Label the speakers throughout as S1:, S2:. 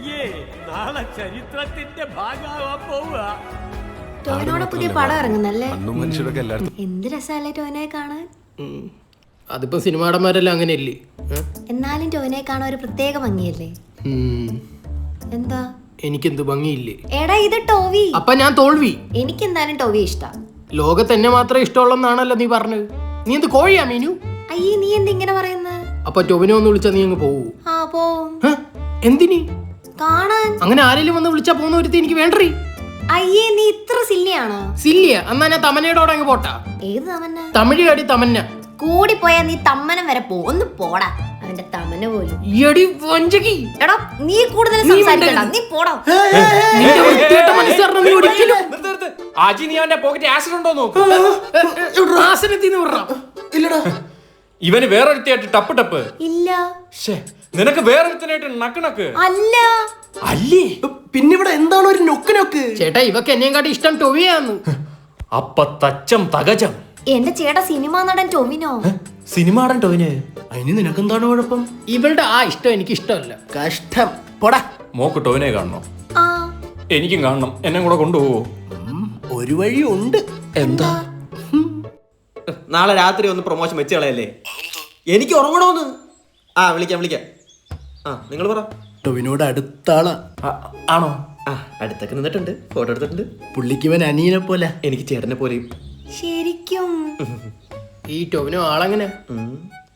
S1: നീയേ നാളെ ചരിത്രത്തിന്റെ ഭാഗമാവാൻ പോവുക.
S2: ടോവിനോടെ പുതിയ പടം ഇറങ്ങുന്നല്ലേ?
S3: എന്ത് രസമല്ലേ ടോവിനോയെ കാണാൻ.
S4: അതിപ്പോ സിനിമാടന്മാരെല്ലാം അങ്ങനെയല്ലേ.
S3: എന്നാലും ടോവിനോയെ കാണാൻ ഒരു പ്രത്യേക ഭംഗിയല്ലേ? എന്താ
S4: എനിക്കെന്ത് ഭംഗിയില്ലേ?
S3: എടാ ഇത് ടോവി.
S4: അപ്പൊ ഞാൻ തോൽവി.
S3: എനിക്ക് എന്തായാലും ടോവി ഇഷ്ടാ.
S4: ലോകത്ത് എന്നെ മാത്രം ഇഷ്ടമുള്ളന്നാണല്ലോ നീ പറഞ്ഞത്. നീ എന്ത് കോഴിയാ മീനു?
S3: അയ്യേ നീ എന്തിങ്ങനെ പറയുന്നത്?
S4: അപ്പൊ ടൊവിനോ ഒന്ന് വിളിച്ചാ നീ അങ്ങ് പോവൂ?
S3: ആ പോവും.
S4: എന്തിനി?
S3: കാണാൻ.
S4: അങ്ങനെ ആരെങ്കിലും വന്ന് വിളിച്ചാ പോകുന്ന ഒരുത്തി എനിക്ക് വേണ്ടേ.
S3: അയ്യേ നീ ഇത്ര സില്ലിയാണോ?
S4: സില്ലിയ എന്നാ ഞാൻ തമന്നയോടെ അങ്ങ് പോട്ടാ.
S3: ഏത് തമന്ന?
S4: തമിഴ് തമന്ന.
S3: കൂടി പോയാ നീ തമ്മനം വരെ പോ. ഒന്ന് പോടാ. അവന്റെ തമന പോലും. എടാ നീ കൂടുതൽ സംസാരിക്കണ്ട. നീ പോടാ.
S5: ആജി നീ അവന്റെ പോക്കറ്റ് ആസിഡ് ഉണ്ടോ നോക്ക്. ഇവന് വേറൊരുത്തിയായിട്ട് ടപ്പ് ടപ്പ്
S3: ഇല്ല.
S5: നിനക്ക് വേറൊരുത്തനായിട്ട് നക്ക് നക്ക്
S3: അല്ല
S5: അല്ലേ.
S6: പിന്നെ ഇവിടെ എന്താണ് ഒരു നൊക്ക് നൊക്ക്?
S4: ചേട്ടാ ഇവക്ക് എന്നെയും കാട്ടി ഇഷ്ടം ടൊവിയാന്ന്.
S5: അപ്പ തച്ചം തകജം.
S3: എന്റെ ചേട്ടാ സിനിമാ നടൻ ടൊവിനോ.
S5: സിനിമാടൻ ടൊവിന്.
S6: അതിന് നിനക്കെന്താണ് കുഴപ്പം?
S4: ഇവളുടെ ആ ഇഷ്ടം എനിക്ക് ഇഷ്ടമല്ല.
S6: കഷ്ടം. പോടാ.
S5: മോക്ക് ടൊവിനെ കാണണോ?
S3: ആ
S5: എനിക്കും കാണണം. എന്നെ കൂടെ കൊണ്ടുപോവോ?
S6: ഒരു വഴി ഉണ്ട്.
S3: എന്താ?
S7: നാളെ രാത്രി ഒന്ന് പ്രൊമോഷൻ വെച്ച് കളയല്ലേ? എനിക്ക് ഉറങ്ങണോന്ന്. ആ വിളിക്കാം. ആ നിങ്ങൾ പറ.
S6: ടൊവിനോട് അടുത്താളാ.
S7: ആണോ? ആ അടുത്തൊക്കെ നിന്നിട്ടുണ്ട്, ഫോട്ടോ എടുത്തിട്ടുണ്ട്.
S6: പുള്ളിക്കിവൻ അനിയനെ പോലെ.
S7: എനിക്ക് ചേട്ടനെ പോലെയും.
S3: ശരിക്കും
S4: ഈ ടൊവിനോ ആളെങ്ങനെ?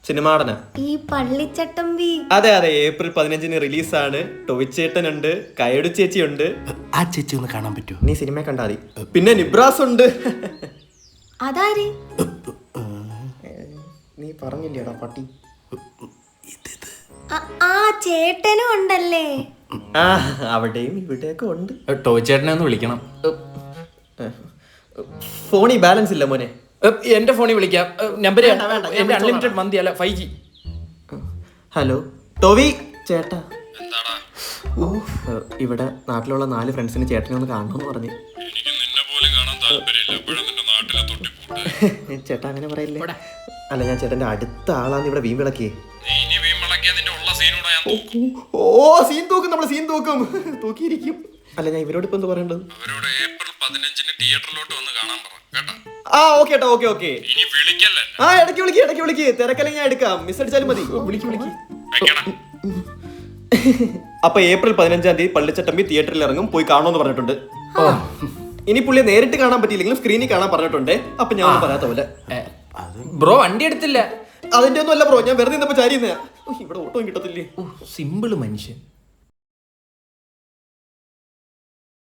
S7: സിനിമാടന.
S3: ഈ പള്ളിച്ചട്ടമ്പി.
S7: അതെ ഏപ്രിൽ 15-ന് റിലീസാണ്. ടൊവിച്ചേട്ടനുണ്ട്, കയടു ചേച്ചിയുണ്ട്.
S6: ആ ചേച്ചി ഒന്ന് കാണാൻ പറ്റുമോ?
S7: നീ സിനിമ കണ്ടാ മതി. പിന്നെ നിബ്രാസ് ഉണ്ട്.
S3: അതാര്?
S7: നീ പറഞ്ഞില്ലേടാ പട്ടി.
S3: ആ ചേട്ടനും ഉണ്ടല്ലേ?
S7: ആ അവിടെയും ഇവിടെയൊക്കെ ഉണ്ട്.
S5: ടോവിച്ചേട്ടനെ ഒന്ന് വിളിക്കണം.
S7: ഫോണിൽ ബാലൻസ് ഇല്ല മോനെ.
S5: എന്റെ ഫോണിൽ വിളിക്കാം. നമ്പർ
S7: വേണ്ട,
S5: എന്റെ അൺലിമിറ്റഡ് മന്തി അല്ല 5G.
S7: ഹലോ ടോവി ചേട്ടാ. ഇവിടെ നാട്ടിലുള്ള 4 ഫ്രണ്ട്സിന് ചേട്ടനെ ഒന്ന് കാണണമെന്ന് പറഞ്ഞു. ചേട്ടാ അങ്ങനെ പറയില്ലേ. അല്ല ഞാൻ ചേട്ടന്റെ അടുത്ത ആളാന്ന് ഇവിടെ വീം വിളക്കിയേ. ഓ സീൻ തൂക്കും, നമ്മള് സീൻ തൂക്കും, തൂക്കിയിരിക്കും. അല്ല ഞാൻ ഇവരോട് ഇപ്പൊ എന്താ പറയേണ്ടത്?
S5: ഏപ്രിൽ 15-ന് തിയേറ്ററിലോട്ട് വന്ന് കാണാൻ പറ കേട്ടോ.
S7: ആ ഓക്കെ ഏട്ടാ ഓക്കെ. ആ ഇടയ്ക്ക് വിളിക്ക്. തിരക്കല്ലേ ഞാൻ എടുക്കാം. മിസ് അടിച്ചാലും മതി. വിളിക്ക്. അപ്പൊ ഏപ്രിൽ 15-ാം തീയതി പള്ളിച്ചട്ടമ്പി തിയേറ്ററിൽ ഇറങ്ങും. പോയി കാണുമെന്ന് പറഞ്ഞിട്ടുണ്ട്. ഇനി പുള്ളിയെ നേരിട്ട് കാണാൻ പറ്റിയില്ലെങ്കിലും സ്ക്രീനിൽ കാണാൻ പറഞ്ഞിട്ടുണ്ട്. അപ്പൊ ഞാൻ പറയാത്ത പോലെ.
S5: ബ്രോ വണ്ടി എടുത്തില്ല.
S7: അതിന്റെ ഒന്നും അല്ല ബ്രോ, ഞാൻ വെറുതെ ഇന്നപ്പോ ചാരിയുന്ന. ഇവിടെ ഓട്ടോ കിട്ടത്തില്ലേ?
S5: സിമ്പിള് മനുഷ്യൻ.